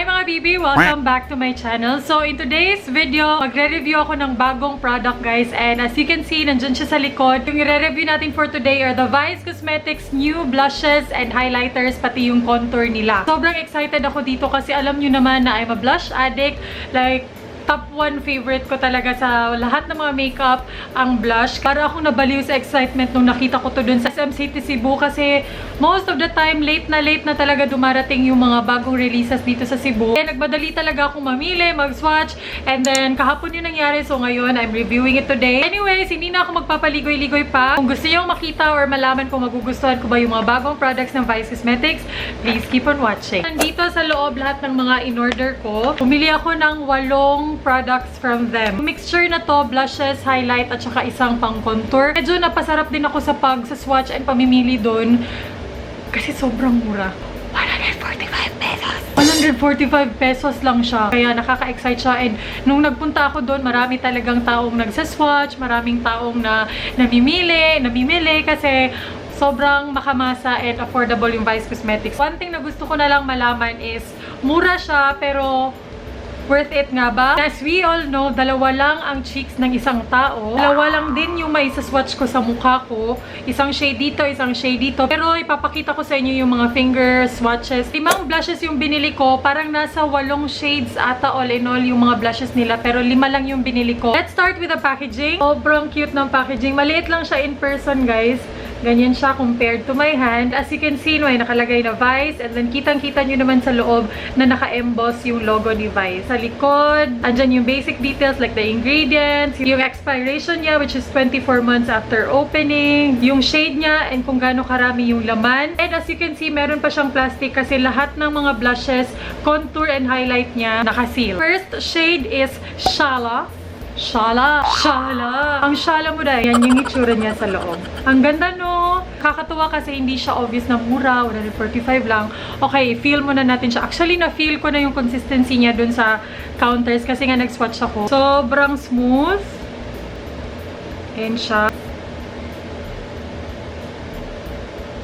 Hi mga bibi! Welcome back to my channel. So in today's video, magre-review ako ng bagong product guys. And as you can see, nandyan siya sa likod. Yung i-review natin for today are the Vice Cosmetics new blushes and highlighters, pati yung contour nila. Sobrang excited ako dito kasi alam nyo naman na I'm a blush addict. Like, top 1 favorite ko talaga sa lahat ng mga makeup ang blush. Para akong nabaliw sa excitement nung nakita ko to dun sa SM City Cebu kasi most of the time late na talaga dumarating yung mga bagong releases dito sa Cebu. Kaya nagmadali talaga akong mamili, mag-swatch, and then kahapon yung nangyari, so ngayon I'm reviewing it today. Anyways, hindi na ako magpapaligoy-ligoy pa. Kung gusto nyo makita or malaman kung magugustuhan ko ba yung mga bagong products ng Vice Cosmetics, please keep on watching. Nandito sa loob lahat ng mga in-order ko. Pumili ako ng 8 products from them. Mixture na to, blushes, highlight, at saka isang pang contour. Medyo napasarap din ako sa swatch and pamimili doon kasi sobrang mura. 145 pesos. 145 pesos lang siya. Kaya nakaka-excite siya. And nung nagpunta ako doon, marami talagang taong nagsaswatch, maraming taong na namimili kasi sobrang makamasa and affordable yung Vice Cosmetics. One thing na gusto ko na lang malaman is, mura siya pero worth it nga ba? As we all know, dalawa lang ang cheeks ng isang tao. Dalawa lang din yung may swatch ko sa mukha ko. Isang shade dito, isang shade dito. Pero ipapakita ko sa inyo yung mga finger swatches. 5 blushes yung binili ko. Parang nasa 8 shades ata all in all yung mga blushes nila. Pero 5 lang yung binili ko. Let's start with the packaging. Sobrang cute ng packaging. Maliit lang siya in person, guys. Ganyan siya compared to my hand. As you can see, may nakalagay na Vice. And then, kitang-kita nyo naman sa loob na naka-emboss yung logo ni Vice. Sa likod, andyan yung basic details like the ingredients, yung expiration niya, which is 24 months after opening, yung shade niya, and kung gaano karami yung laman. And as you can see, meron pa siyang plastic kasi lahat ng mga blushes, contour, and highlight niya naka-seal. First shade is Shala. Ang Shala mo dahil. Yan yung itsura niya sa loob. Ang ganda no. Kakatuwa kasi hindi siya obvious na mura. 145 lang. Okay, feel muna natin siya. Actually, na-feel ko na yung consistency niya dun sa counters kasi nga nag-swatch ako. Sobrang smooth. Ayan siya.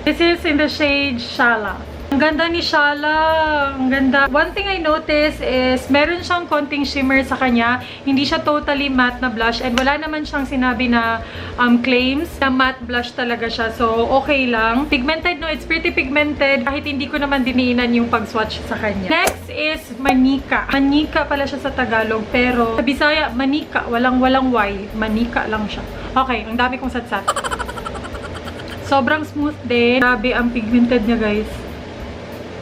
This is in the shade Shala. Ang ganda ni Shala. Ang ganda. One thing I noticed is meron siyang konting shimmer sa kanya. Hindi siya totally matte na blush. And wala naman siyang sinabi na claims na matte blush talaga siya. So, okay lang. Pigmented, no? It's pretty pigmented. Kahit hindi ko naman diniinan yung pag-swatch sa kanya. Next is Manika. Manika pala siya sa Tagalog. Pero sa Bisaya, Manika. Walang Y. Manika lang siya. Okay, ang dami kong satsat. Sobrang smooth din. Grabe ang pigmented niya, guys.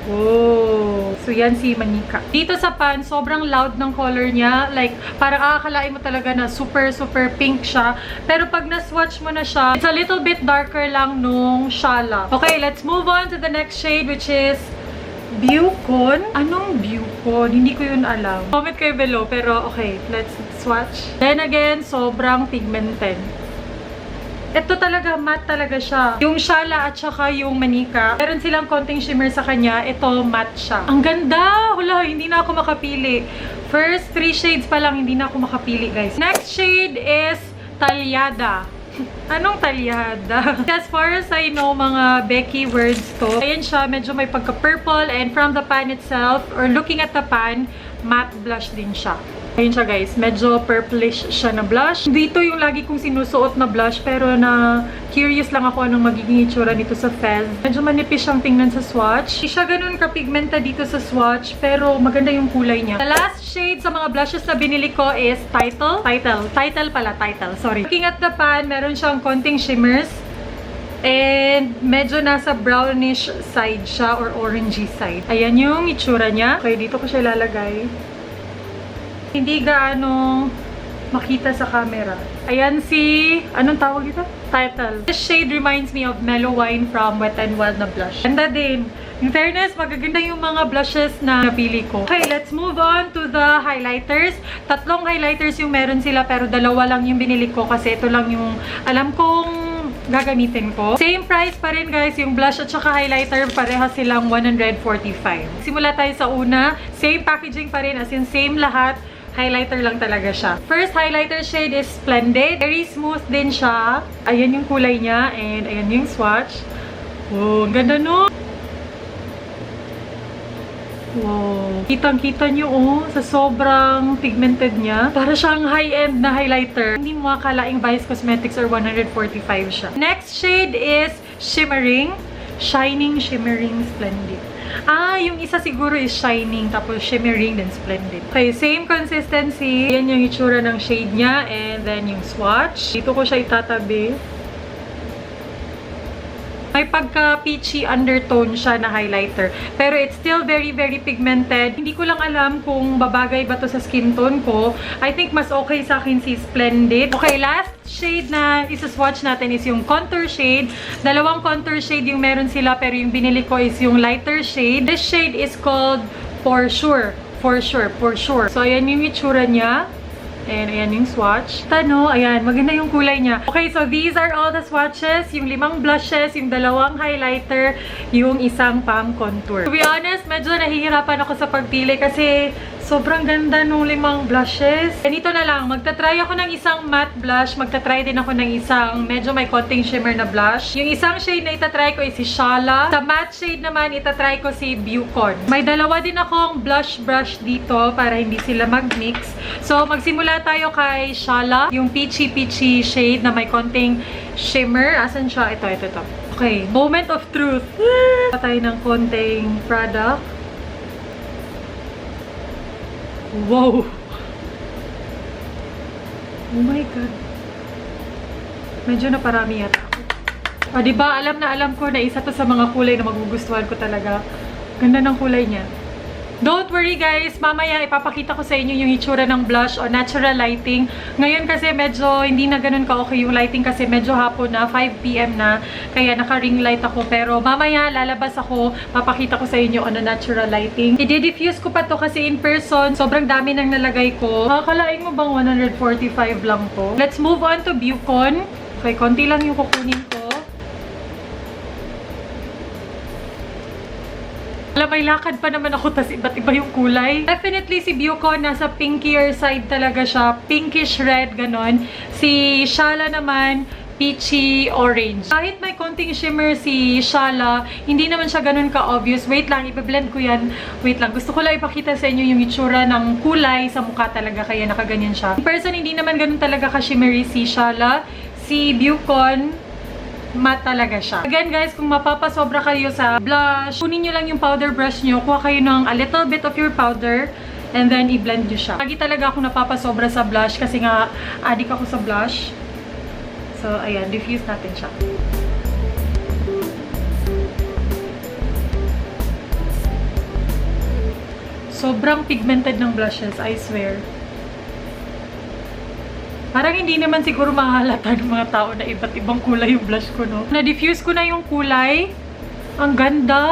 Oh, so yan si Manika. Dito sa pan, sobrang loud ng color niya. Like, parang akakalain mo talaga na super pink siya. Pero pag na-swatch mo na siya, it's a little bit darker lang nung Shala. Okay, let's move on to the next shade, which is Bucon. Anong Bucon? Hindi ko yun alam. Comment kayo below, pero okay, let's swatch. Then again, sobrang pigmented. Ito talaga, matte talaga siya. Yung Shala at saka yung Manika, meron silang konting shimmer sa kanya. Ito, matte siya. Ang ganda! Wala, hindi na ako makapili. First 3 shades pa lang, hindi na ako makapili, guys. Next shade is Talyada. Anong Talyada? As far as I know, mga Becky words to. Ayan siya, medyo may pagka-purple. And from the pan itself, or looking at the pan, matte blush din siya. Ayun siya guys, medyo purplish siya na blush. Dito yung lagi kong sinusuot na blush pero na curious lang ako anong magiging itsura nito sa Fez. Medyo manipis siyang tingnan sa swatch. Hindi siya ganun ka-pigmenta dito sa swatch pero maganda yung kulay niya. The last shade sa mga blushes na binili ko is Title. Sorry. Looking at the pan, meron siyang konting shimmers. And medyo nasa brownish side siya or orangey side. Ayan yung itsura niya. Okay, dito ko siya ilalagay. Hindi gaano makita sa camera. Ayan si... Anong tawag dito? Title. This shade reminds me of Mellow Wine from Wet n Wild na blush. Ganda din. In fairness, magaganda yung mga blushes na napili ko. Okay, let's move on to the highlighters. 3 highlighters yung meron sila pero 2 lang yung binili ko kasi ito lang yung alam kong gagamitin ko. Same price pa rin guys, yung blush at saka highlighter pareha silang 145. Simula tayo sa una, same packaging pa rin as in same lahat. Highlighter lang talaga siya. First highlighter shade is Splendid. Very smooth din siya. Ayan yung kulay niya and ayan yung swatch. Oh, ang ganda no? Wow. Kitang-kita nyo, oh, sa sobrang pigmented niya. Para siyang high-end na highlighter. Hindi mo akalaing Vice Cosmetics or 145 siya. Next shade is Shimmering. Shining, Shimmering, Splendid. Yung isa siguro is Shining, tapos Shimmering, then Splendid. Okay, same consistency. Yan yung itsura ng shade niya, and then yung swatch. Dito ko siya itatabi. May pagka-peachy undertone siya na highlighter. Pero it's still very, very pigmented. Hindi ko lang alam kung babagay ba to sa skin tone ko. I think mas okay sa akin si Splendid. Okay, last shade na isa-swatch natin is yung contour shade. Dalawang contour shade yung meron sila, pero yung binili ko is yung lighter shade. This shade is called For Sure. For Sure. For Sure. So, ayan yung itsura niya. And ayan yung swatch. Tano, ayan, maganda yung kulay niya. Okay, so these are all the swatches. Yung 5 blushes, yung 2 highlighter, yung isang pang contour. To be honest, medyo nahihirapan ako sa pagpili kasi sobrang ganda nung 5 blushes. Ganito na lang, magta-try ako ng isang matte blush, magta-try din ako ng isang medyo may konting shimmer na blush. Yung isang shade na itatry ko is si Shala. Sa matte shade naman, itatry ko si Bucon. May 2 din akong blush brush dito para hindi sila mag-mix. So, magsimula tayo kay Shala, yung peachy shade na may konting shimmer. Asan siya? Ito. Okay, moment of truth. Tayo ng konting product. Wow! Oh my God. Medyo naparami yata ako. Diba? Alam na alam ko na isa to sa mga kulay na magugustuhan ko talaga. Ganda ng kulay niya. Don't worry guys, mamaya ipapakita ko sa inyo yung itsura ng blush o natural lighting. Ngayon kasi medyo hindi na ganun ka-okay yung lighting kasi medyo hapon na, 5 PM na. Kaya naka-ring light ako. Pero mamaya lalabas ako, papakita ko sa inyo on a natural lighting. I-diffuse ko pa to kasi in person, sobrang dami nang nalagay ko. Akalain mo bang 145 lang to? Let's move on to Bucon. Okay, konti lang yung kukunin ko. Alam, may lakad pa naman ako, tas iba't iba yung kulay. Definitely si Bucon, nasa pinkier side talaga siya. Pinkish red, ganon. Si Shala naman, peachy orange. Kahit may konting shimmer si Shala, hindi naman siya ganun ka-obvious. Wait lang, ibe-blend ko yan. Wait lang, gusto ko lang ipakita sa inyo yung itsura ng kulay sa mukha talaga, kaya nakaganyan siya. In person, hindi naman ganun talaga ka-shimmery si Shala. Si Bucon, matte talaga siya. Again guys, kung mapapasobra kayo sa blush, kunin nyo lang yung powder brush nyo, kuha kayo ng a little bit of your powder, and then i-blend nyo siya. Lagi talaga ako napapasobra sa blush kasi nga addict ako sa blush. So, ayan, diffuse natin siya. Sobrang pigmented ng blushes, I swear. Parang hindi naman siguro mahalata ng mga tao na iba't ibang kulay yung blush ko, no? Na-diffuse ko na yung kulay. Ang ganda!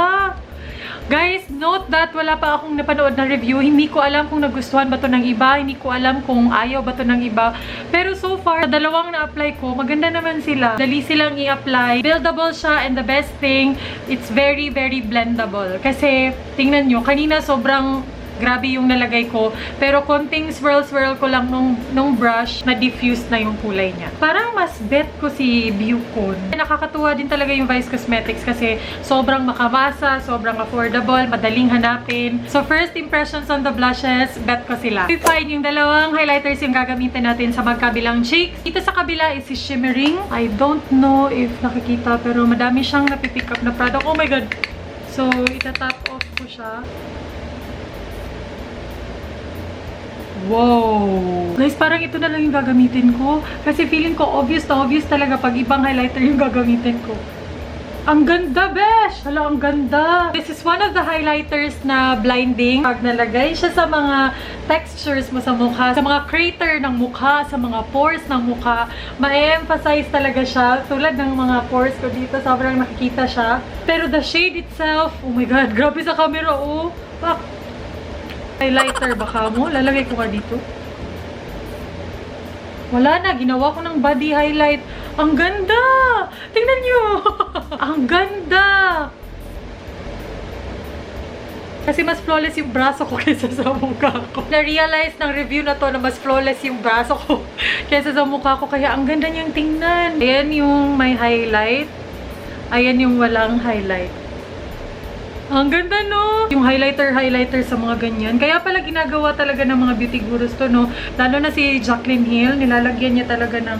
Guys, note that wala pa akong napanood na review. Hindi ko alam kung nagustuhan ba to ng iba. Hindi ko alam kung ayaw ba to ng iba. Pero so far, sa 2 na-apply ko, maganda naman sila. Dali silang i-apply. Buildable siya, and the best thing, it's very, very blendable. Kasi, tingnan nyo, kanina sobrang grabe yung nalagay ko. Pero konting swirl-swirl ko lang nung brush, na-diffuse na yung kulay niya. Parang mas bet ko si Bucon. Nakakatuwa din talaga yung Vice Cosmetics kasi sobrang makamasa, sobrang affordable, madaling hanapin. So first impressions on the blushes, bet ko sila. Fine, yung 2 highlighters yung gagamitin natin sa magkabilang cheeks. Dito sa kabila is si Shimmering. I don't know if nakikita, pero madami siyang napipick up na product. Oh my God! So, itatap off ko siya. Wow! Guys, parang ito na lang yung gagamitin ko. Kasi feeling ko obvious na obvious talaga pag ibang highlighter yung gagamitin ko. Ang ganda, besh! Hala, ang ganda! This is one of the highlighters na blinding. Pag nalagay siya sa mga textures mo sa mukha, sa mga crater ng mukha, sa mga pores ng mukha, ma-emphasize talaga siya. Tulad ng mga pores ko dito, sobrang nakikita siya. Pero the shade itself, oh my God, grabe sa camera, oh! Highlighter baka mo? Lalagay ko ka dito. Wala na. Ginawa ko ng body highlight. Ang ganda! Tingnan nyo! Ang ganda! Kasi mas flawless yung braso ko kaysa sa mukha ko. Na-realize ng review na to na mas flawless yung braso ko kaysa sa mukha ko. Kaya ang ganda niyang tingnan. Ayan yung may highlight. Ayan yung walang highlight. Ang ganda, no? Yung highlighter sa mga ganyan. Kaya pala ginagawa talaga ng mga beauty gurus to, no? Lalo na si Jaclyn Hill, nilalagyan niya talaga ng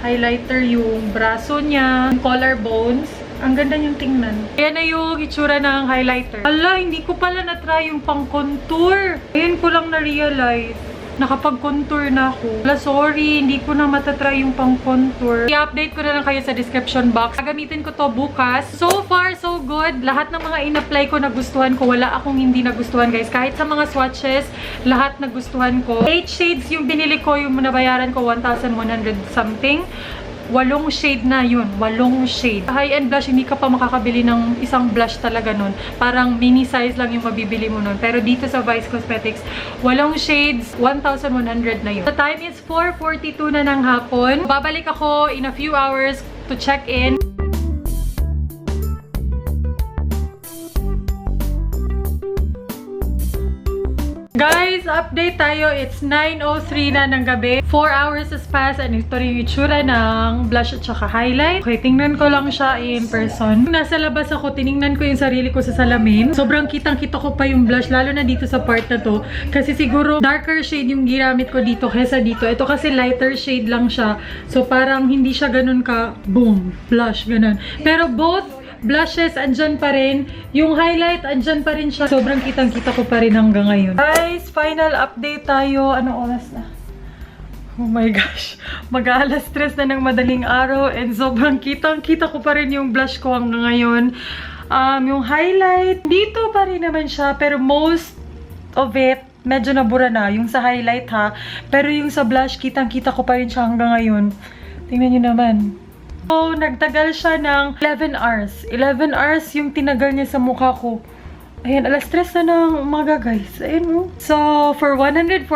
highlighter yung braso niya, yung collarbones. Ang ganda niyang tingnan. Ayan na yung itsura ng highlighter. Ala, hindi ko pala na-try yung pang-contour. Ayan ko lang na-realize. Nakapag-contour na ako. Wala, sorry, hindi ko na matatry yung pang-contour. I-update ko na lang kayo sa description box. Gagamitin ko to bukas. So far, so good. Lahat ng mga in-apply ko nagustuhan ko. Wala akong hindi nagustuhan, guys. Kahit sa mga swatches, lahat nagustuhan ko. 8 shades yung binili ko, yung nabayaran ko 1,100 something. 8 shade na yun. 8 shade. High-end blush, hindi ka pa makakabili ng isang blush talaga nun. Parang mini size lang yung mabibili mo nun. Pero dito sa Vice Cosmetics, 8 shades, 1,100 na yun. The time is 4:42 na ng hapon. Babalik ako in a few hours to check in. Guys, update tayo. It's 9:03 na ng gabi. 4 hours has passed and ito rin yung itsura ng blush at saka highlight. Okay, tingnan ko lang siya in person. Nasa labas ako, tiningnan ko yung sarili ko sa salamin. Sobrang kitang-kita ko pa yung blush, lalo na dito sa part na to. Kasi siguro darker shade yung ginamit ko dito kesa dito. Ito kasi lighter shade lang siya. So parang hindi siya ganun ka, boom, blush, ganun. Pero both blushes, andyan pa rin. Yung highlight, andyan pa rin siya. Sobrang kitang-kita ko pa rin hanggang ngayon. Guys, final update tayo. Anong oras na? Oh my gosh. Mag-aalas 3 na ng madaling araw and sobrang kitang-kita ko pa rin yung blush ko hanggang ngayon. Yung highlight, dito pa rin naman siya. Pero most of it, medyo nabura na. Yung sa highlight ha. Pero yung sa blush, kitang-kita ko pa rin siya hanggang ngayon. Tingnan nyo naman. So, nagtagal siya ng 11 hours. 11 hours yung tinagal niya sa mukha ko. Ayan, alas 3 na ng umaga, guys. Ayan, oh. So, for 145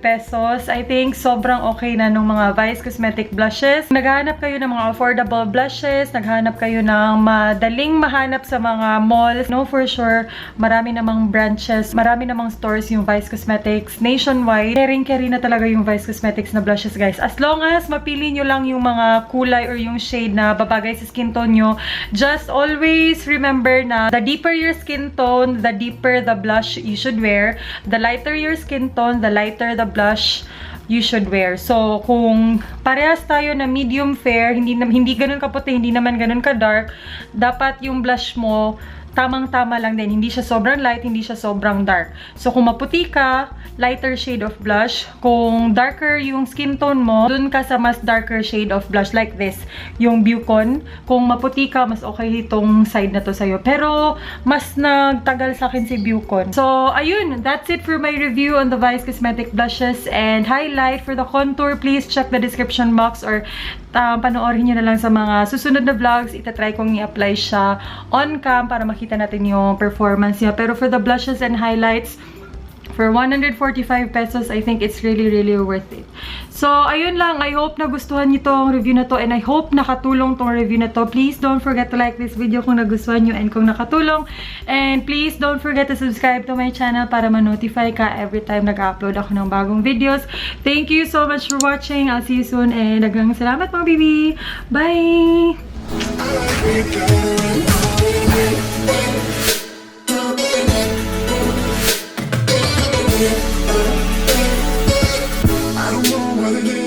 pesos, I think sobrang okay na ng mga Vice Cosmetic blushes. Naghahanap kayo ng mga affordable blushes, naghahanap kayo ng madaling mahanap sa mga malls. No, for sure, marami namang branches, marami namang stores yung Vice Cosmetics nationwide. Carry na talaga yung Vice Cosmetics na blushes, guys. As long as mapili nyo lang yung mga kulay or yung shade na babagay sa skin tone nyo, just always remember na the deeper your skin tone, the deeper the blush you should wear. The lighter your skin tone, the lighter the blush you should wear. So, kung parehas tayo na medium fair, hindi ganun kaputi, hindi naman ganun ka dark, dapat yung blush mo tamang-tama lang din. Hindi siya sobrang light, hindi siya sobrang dark. So, kung maputi ka, lighter shade of blush. Kung darker yung skin tone mo, dun ka sa mas darker shade of blush like this. Yung Bucon. Kung maputi ka, mas okay itong side na to sa'yo. Pero, mas nagtagal sa akin si Bucon. So, ayun. That's it for my review on the Vice Cosmetic blushes and highlight. For the contour, please check the description box or panoorin nyo na lang sa mga susunod na vlogs. Itatry kong i-apply siya on cam para makita natin yung performance niya. Pero for the blushes and highlights, for 145 pesos, I think it's really, really worth it. So, ayun lang. I hope nagustuhan niyo tong review na to and I hope nakatulong tong review na to. Please don't forget to like this video kung nagustuhan niyo and kung nakatulong. And please don't forget to subscribe to my channel para ma-notify ka every time nag-upload ako ng bagong videos. Thank you so much for watching. I'll see you soon and daghang salamat mga bibi. Bye! I don't know what it is.